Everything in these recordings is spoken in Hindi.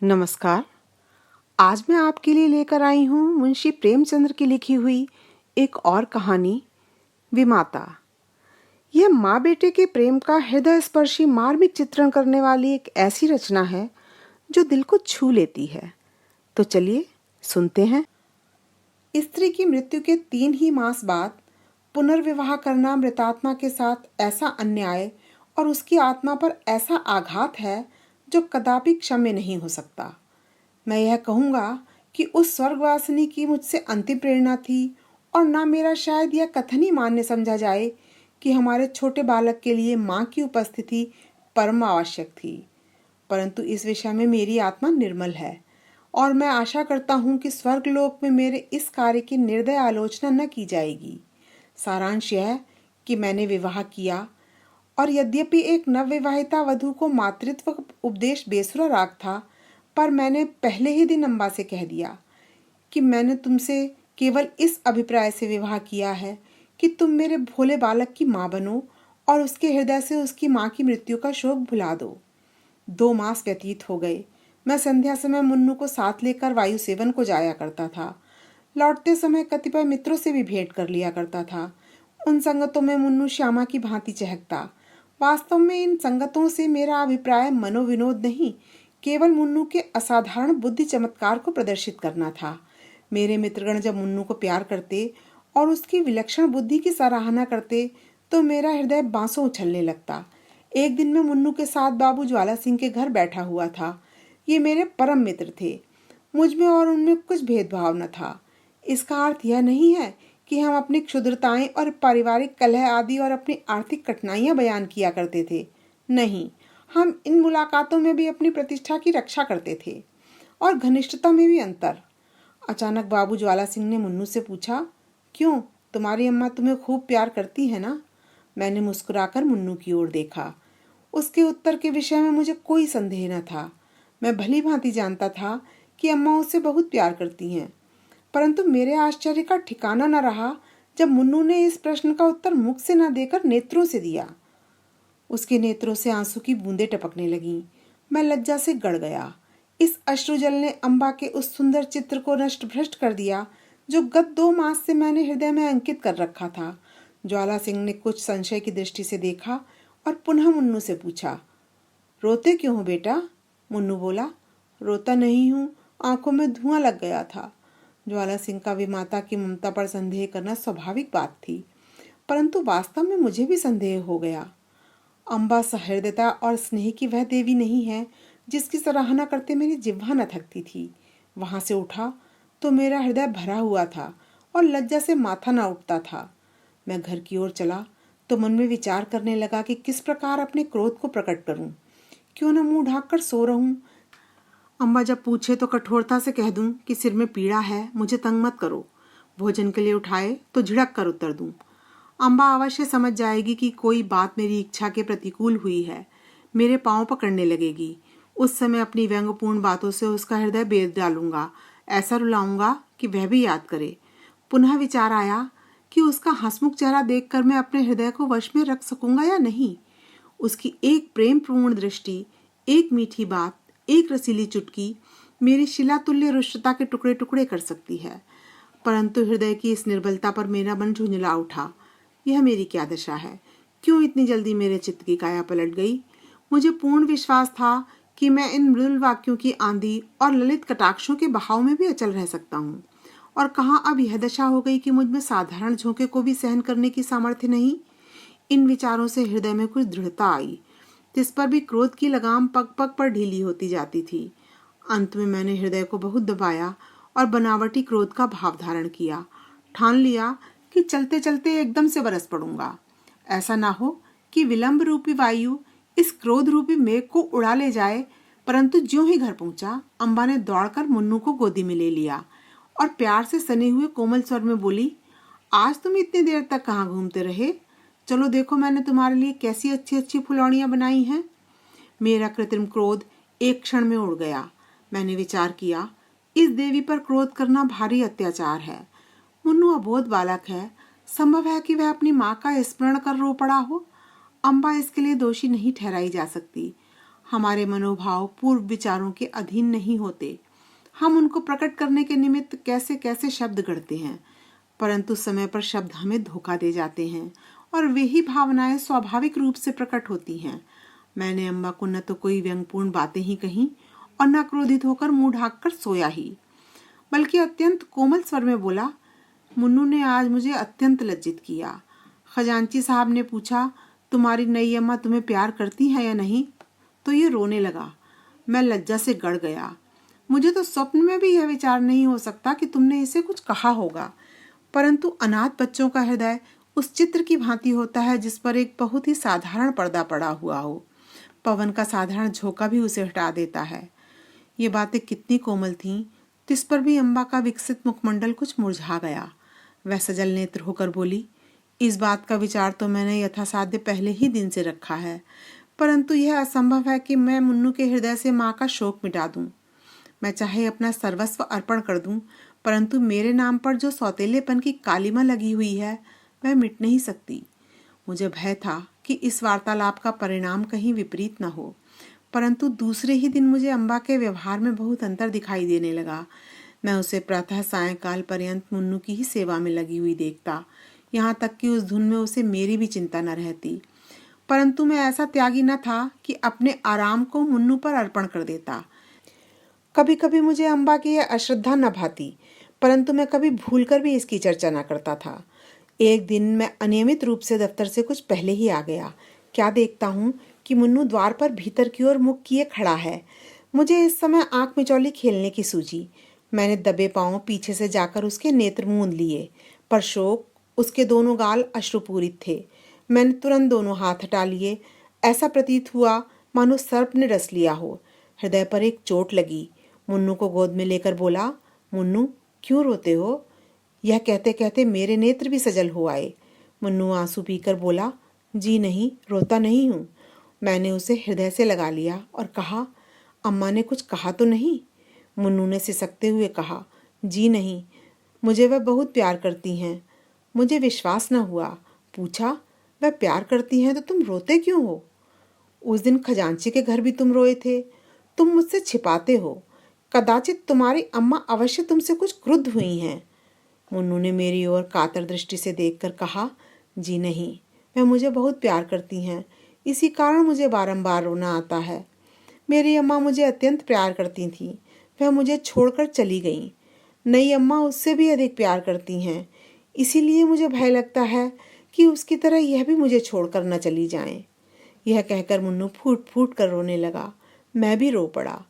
नमस्कार। आज मैं आपके लिए लेकर आई हूँ मुंशी प्रेमचंद्र की लिखी हुई एक और कहानी, विमाता। यह माँ बेटे के प्रेम का हृदय स्पर्शी मार्मिक चित्रण करने वाली एक ऐसी रचना है जो दिल को छू लेती है। तो चलिए सुनते हैं। स्त्री की मृत्यु के 3 ही मास बाद पुनर्विवाह करना मृतात्मा के साथ ऐसा अन्याय और उसकी आत्मा पर ऐसा आघात है जो कदापि क्षम्य नहीं हो सकता। मैं यह कहूँगा कि उस स्वर्गवासिनी की मुझसे अंतिम प्रेरणा थी और ना मेरा शायद यह कथन ही मान्य समझा जाए कि हमारे छोटे बालक के लिए माँ की उपस्थिति परम आवश्यक थी। परंतु इस विषय में मेरी आत्मा निर्मल है और मैं आशा करता हूँ कि स्वर्गलोक में मेरे इस कार्य की निर्दय आलोचना न की जाएगी। सारांश यह कि मैंने विवाह किया और यद्यपि एक नवविवाहिता वधू को मातृत्व उपदेश बेसुरा राग था, पर मैंने पहले ही दिन अम्बा से कह दिया कि मैंने तुमसे केवल इस अभिप्राय से विवाह किया है कि तुम मेरे भोले बालक की माँ बनो और उसके हृदय से उसकी माँ की मृत्यु का शोक भुला दो। 2 मास व्यतीत हो गए। मैं संध्या समय मुन्नू को साथ लेकर वायु सेवन को जाया करता था। लौटते समय कतिपय मित्रों से भी भेंट कर लिया करता था। उन संगतों में मुन्नू श्यामा की भांति चहकता। वास्तव में इन संगतों से मेरा अभिप्राय मनोविनोद नहीं, केवल मुन्नू के असाधारण बुद्धि चमत्कार को प्रदर्शित करना था। मेरे मित्रगण जब मुन्नू को प्यार करते और उसकी विलक्षण बुद्धि की सराहना करते तो मेरा हृदय बांसों उछलने लगता। एक दिन मैं मुन्नू के साथ बाबू ज्वाला सिंह के घर बैठा हुआ था। ये मेरे परम मित्र थे। मुझ में और उनमें कुछ भेदभाव न था। इसका अर्थ यह नहीं है कि हम अपनी क्षुद्रताएं और पारिवारिक कलह आदि और अपनी आर्थिक कठिनाइयां बयान किया करते थे। नहीं, हम इन मुलाकातों में भी अपनी प्रतिष्ठा की रक्षा करते थे और घनिष्ठता में भी अंतर। अचानक बाबू ज्वाला सिंह ने मुन्नू से पूछा, क्यों, तुम्हारी अम्मा तुम्हें खूब प्यार करती है ना? मैंने मुस्कुराकर मुन्नू की ओर देखा। उसके उत्तर के विषय में मुझे कोई संदेह न था। मैं भली भांति जानता था कि अम्मा उससे बहुत प्यार करती हैं, परंतु मेरे आश्चर्य का ठिकाना न रहा जब मुन्नू ने इस प्रश्न का उत्तर मुख से न देकर नेत्रों से दिया। उसके नेत्रों से आंसू की बूंदें टपकने लगीं। मैं लज्जा से गड़ गया। इस अश्रुजल ने अम्बा के उस सुंदर चित्र को नष्ट भ्रष्ट कर दिया जो गत 2 मास से मैंने हृदय में अंकित कर रखा था। ज्वाला सिंह ने कुछ संशय की दृष्टि से देखा और पुनः मुन्नू से पूछा, रोते क्यों हो बेटा? मुन्नू बोला, रोता नहीं हूँ, आंखों में धुआं लग गया था। ज्वाला सिंह का विमाता की ममता पर संदेह करना स्वाभाविक बात थी, परंतु वास्तव में मुझे भी संदेह हो गया। अम्बा सहृदयता और स्नेह की वह देवी नहीं है जिसकी सराहना करते मेरी जिह्वा न थकती थी। वहां से उठा तो मेरा हृदय भरा हुआ था और लज्जा से माथा न उठता था। मैं घर की ओर चला तो मन में विचार करने लगा कि किस प्रकार अपने क्रोध को प्रकट करूं। क्यों न मुंह ढाक कर सो रहूं। अम्बा जब पूछे तो कठोरता से कह दूं कि सिर में पीड़ा है, मुझे तंग मत करो। भोजन के लिए उठाए तो झिड़क कर उत्तर दूं। अम्बा अवश्य समझ जाएगी कि कोई बात मेरी इच्छा के प्रतिकूल हुई है। मेरे पांव पकड़ने लगेगी। उस समय अपनी व्यंग्यपूर्ण बातों से उसका हृदय बेद डालूंगा, ऐसा रुलाऊंगा कि वह भी याद करे। पुनः विचार आया कि उसका हंसमुख चेहरा देखकर मैं अपने हृदय को वश में रख सकूंगा या नहीं। उसकी एक प्रेमपूर्ण दृष्टि, एक मीठी बात, एक रसीली चुटकी मेरी शिलातुल्य रुष्टता के टुकड़े टुकड़े कर सकती है। परंतु हृदय की इस निर्बलता पर मेरा मन झुंझला उठा। यह मेरी क्या दशा है? क्यों इतनी जल्दी मेरे चित्त की काया पलट गई? मुझे पूर्ण विश्वास था कि मैं इन मृदुल वाक्यों की आंधी और ललित कटाक्षों के बहाव में भी अचल रह सकता हूँ, और कहाँ अब यह दशा हो गई कि मुझ में साधारण झोंके को भी सहन करने की सामर्थ्य नहीं। इन विचारों से हृदय में कुछ दृढ़ता आई। जिस पर भी क्रोध की लगाम पग पग पर ढीली होती जाती थी। अंत में मैंने हृदय को बहुत दबाया और बनावटी क्रोध का भाव धारण किया। ठान लिया कि चलते चलते एकदम से बरस पड़ूंगा। ऐसा ना हो कि विलंब रूपी वायु इस क्रोध रूपी मेघ को उड़ा ले जाए। परंतु ज्यों ही घर पहुंचा, अम्बा ने दौड़कर मुन्नू को गोदी में ले लिया और प्यार से सने हुए कोमल स्वर में बोली, आज तुम इतनी देर तक कहाँ घूमते रहे? चलो देखो मैंने तुम्हारे लिए कैसी अच्छी अच्छी फुलौनियां बनाई हैं। मेरा कृत्रिम क्रोध एक क्षण में उड़ गया। मैंने विचार किया, इस देवी पर क्रोध करना भारी अत्याचार है। मुन्नू अबोध बालक है, संभव है कि वह अपनी माँ का स्मरण कर रो पड़ा हो। अम्बा इसके लिए दोषी नहीं ठहराई जा सकती। हमारे मनोभाव पूर्व विचारों के अधीन नहीं होते। हम उनको प्रकट करने के निमित्त कैसे कैसे शब्द गढ़ते हैं, परंतु समय पर शब्द हमें धोखा दे जाते हैं और वे ही भावनाएं स्वाभाविक रूप से प्रकट होती हैं। मैंने अम्बा को न तो कोई व्यंगपूर्ण बातें ही कहीं और न क्रोधित होकर मुंह ढांककर सोया ही, बल्कि अत्यंत कोमल स्वर में बोला, मुन्नू ने आज मुझे अत्यंत लज्जित किया। खजांची साहब ने पूछा, तुम्हारी नई अम्मा तुम्हें प्यार करती है या नहीं? तो ये रोने लगा। मैं लज्जा से गड़ गया। मुझे तो स्वप्न में भी यह विचार नहीं हो सकता कि तुमने इसे कुछ कहा होगा, परंतु अनाथ बच्चों का हृदय उस चित्र की भांति होता है जिस पर एक बहुत ही साधारण पर्दा पड़ा हुआ हो। पवन का साधारण झोंका भी उसे हटा देता है। ये बातें कितनी कोमल थीं, तिस पर भी अम्बा का विकसित मुखमंडल कुछ मुरझा गया। वह सजल नेत्र होकर बोली, इस बात का विचार तो मैंने यथासाध्य पहले ही दिन से रखा है, परंतु यह असंभव है कि मैं मुन्नू के हृदय से माँ का शोक मिटा दूं। मैं चाहे अपना सर्वस्व अर्पण कर दूं, परंतु मेरे नाम पर जो सौतेलेपन की कालिमा लगी हुई है वह मिट नहीं सकती। मुझे भय था कि इस वार्तालाप का परिणाम कहीं विपरीत न हो, परंतु दूसरे ही दिन मुझे अम्बा के व्यवहार में बहुत अंतर दिखाई देने लगा। मैं उसे प्रातः सायंकाल पर्यंत मुन्नू की ही सेवा में लगी हुई देखता, यहाँ तक कि उस धुन में उसे मेरी भी चिंता न रहती। परंतु मैं ऐसा त्यागी न था कि अपने आराम को मुन्नू पर अर्पण कर देता। कभी कभी मुझे अम्बा की यह अश्रद्धा न भाती, परंतु मैं कभी भूलकर भी इसकी चर्चा न करता था। एक दिन मैं अनियमित रूप से दफ्तर से कुछ पहले ही आ गया। क्या देखता हूँ कि मुन्नू द्वार पर भीतर की ओर मुख किए खड़ा है। मुझे इस समय आंख मिचौली खेलने की सूझी। मैंने दबे पांव पीछे से जाकर उसके नेत्र मूंद लिए, पर शोक उसके दोनों गाल अश्रुपूरित थे। मैंने तुरंत दोनों हाथ हटा लिए। ऐसा प्रतीत हुआ मानो सर्प ने डस लिया हो। हृदय पर एक चोट लगी। मुन्नू को गोद में लेकर बोला, मुन्नू क्यों रोते हो? यह कहते कहते मेरे नेत्र भी सजल हो आए। मुन्नू आंसू पीकर बोला, जी नहीं, रोता नहीं हूँ। मैंने उसे हृदय से लगा लिया और कहा, अम्मा ने कुछ कहा तो नहीं? मुन्नू ने सिसकते हुए कहा, जी नहीं, मुझे वह बहुत प्यार करती हैं। मुझे विश्वास न हुआ। पूछा, वह प्यार करती हैं तो तुम रोते क्यों हो? उस दिन खजांची के घर भी तुम रोए थे। तुम मुझसे छिपाते हो। कदाचित तुम्हारी अम्मा अवश्य तुमसे कुछ क्रुद्ध हुई हैं। मुन्नू ने मेरी ओर कातर दृष्टि से देखकर कहा, जी नहीं, वह मुझे बहुत प्यार करती हैं, इसी कारण मुझे बारंबार रोना आता है। मेरी अम्मा मुझे अत्यंत प्यार करती थीं, वह मुझे छोड़कर चली गईं। नई अम्मा उससे भी अधिक प्यार करती हैं, इसीलिए मुझे भय लगता है कि उसकी तरह यह भी मुझे छोड़कर न चली जाएं। यह कहकर मुन्नू फूट फूट कर रोने लगा। मैं भी रो पड़ा।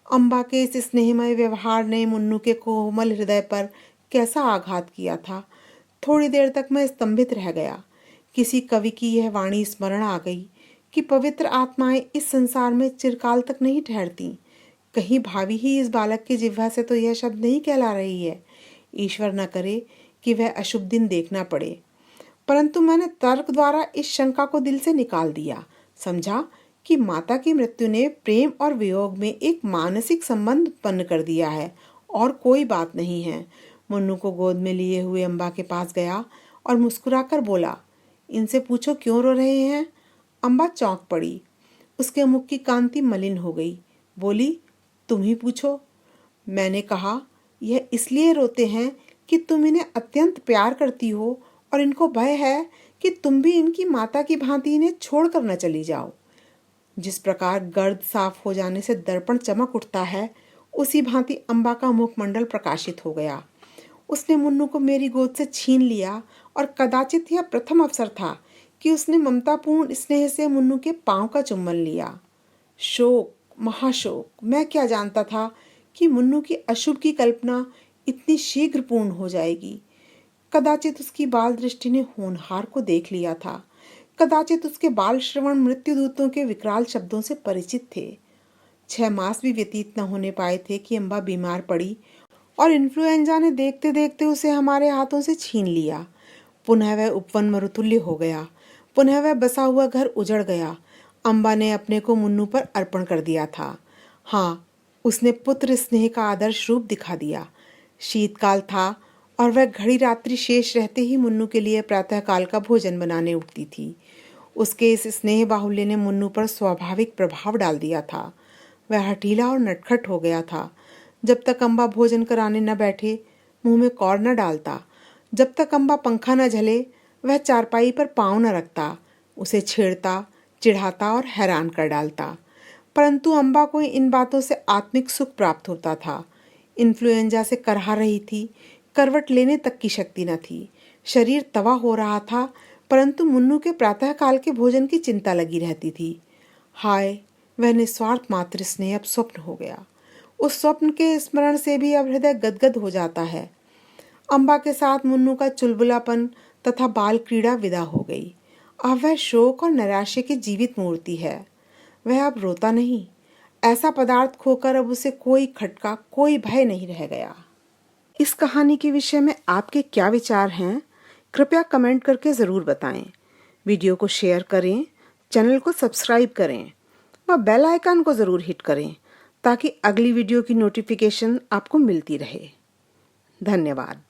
अम्बा के इस स्नेहमय व्यवहार ने मुन्नू के कोमल हृदय पर कैसा आघात किया था। थोड़ी देर तक मैं स्तंभित रह गया। किसी कवि की यह वाणी स्मरण आ गई कि पवित्र आत्माएं इस संसार में चिरकाल तक नहीं ठहरती। कहीं भावी ही इस बालक की जिह्वा से तो यह शब्द नहीं कहला रही है। ईश्वर न करे कि वह अशुभ दिन देखना पड़े। परंतु मैंने तर्क द्वारा इस शंका को दिल से निकाल दिया। समझा कि माता की मृत्यु ने प्रेम और वियोग में एक मानसिक संबंध उत्पन्न कर दिया है और कोई बात नहीं है। मुन्नू को गोद में लिए हुए अम्बा के पास गया और मुस्कुराकर बोला, इनसे पूछो क्यों रो रहे हैं? अम्बा चौंक पड़ी। उसके मुख की कांति मलिन हो गई। बोली, तुम ही पूछो। मैंने कहा, यह इसलिए रोते हैं कि तुम इन्हें अत्यंत प्यार करती हो और इनको भय है कि तुम भी इनकी माता की भांति इन्हें छोड़कर न चली जाओ। जिस प्रकार गर्द साफ हो जाने से दर्पण चमक उठता है, उसी भांति अम्बा का मुखमंडल प्रकाशित हो गया। उसने मुन्नू को मेरी गोद से छीन लिया और कदाचित यह प्रथम अवसर था कि उसने ममतापूर्ण स्नेह से मुन्नू के पांव का चुम्बन लिया। शोक, महाशोक, मैं क्या जानता था कि मुन्नू की अशुभ की कल्पना इतनी शीघ्र पूर्ण हो जाएगी। कदाचित उसकी बाल दृष्टि ने होनहार को देख लिया था। कदाचित उसके बाल श्रवण मृत्युदूतों के विकराल शब्दों से परिचित थे। 6 मास भी व्यतीत न होने पाए थे कि अम्बा बीमार पड़ी और इन्फ्लुएंजा ने देखते देखते उसे हमारे हाथों से छीन लिया। पुनः वह उपवन मरुतुल्य हो गया। पुनः वह बसा हुआ घर उजड़ गया। अम्बा ने अपने को मुन्नू पर अर्पण कर दिया था। हाँ, उसने पुत्र स्नेह का आदर्श रूप दिखा दिया। शीतकाल था और वह घड़ी रात्रि शेष रहते ही मुन्नू के लिए प्रातःकाल का भोजन बनाने उठती थी। उसके इस स्नेह बाहुल्य ने मुन्नू पर स्वाभाविक प्रभाव डाल दिया था। वह हठीला और नटखट हो गया था। जब तक अम्बा भोजन कराने न बैठे मुंह में कौर न डालता, जब तक अम्बा पंखा न झले वह चारपाई पर पाँव न रखता, उसे छेड़ता, चिढ़ाता और हैरान कर डालता। परंतु अम्बा को इन बातों से आत्मिक सुख प्राप्त होता था। इन्फ्लुएंजा से करहा रही थी, करवट लेने तक की शक्ति न थी, शरीर तवा हो रहा था, परंतु मुन्नू के प्रातःकाल के भोजन की चिंता लगी रहती थी। हाय, वह निस्वार्थ मातृ स्नेह अब स्वप्न हो गया। उस स्वप्न के स्मरण से भी अब हृदय गदगद हो जाता है। अम्बा के साथ मुन्नू का चुलबुलापन तथा बाल क्रीड़ा विदा हो गई। अब वह शोक और नैराश्य की जीवित मूर्ति है। वह अब रोता नहीं। ऐसा पदार्थ खोकर अब उसे कोई खटका, कोई भय नहीं रह गया। इस कहानी के विषय में आपके क्या विचार हैं? कृपया कमेंट करके ज़रूर बताएं। वीडियो को शेयर करें, चैनल को सब्सक्राइब करें व बेल आइकन को ज़रूर हिट करें ताकि अगली वीडियो की नोटिफिकेशन आपको मिलती रहे। धन्यवाद।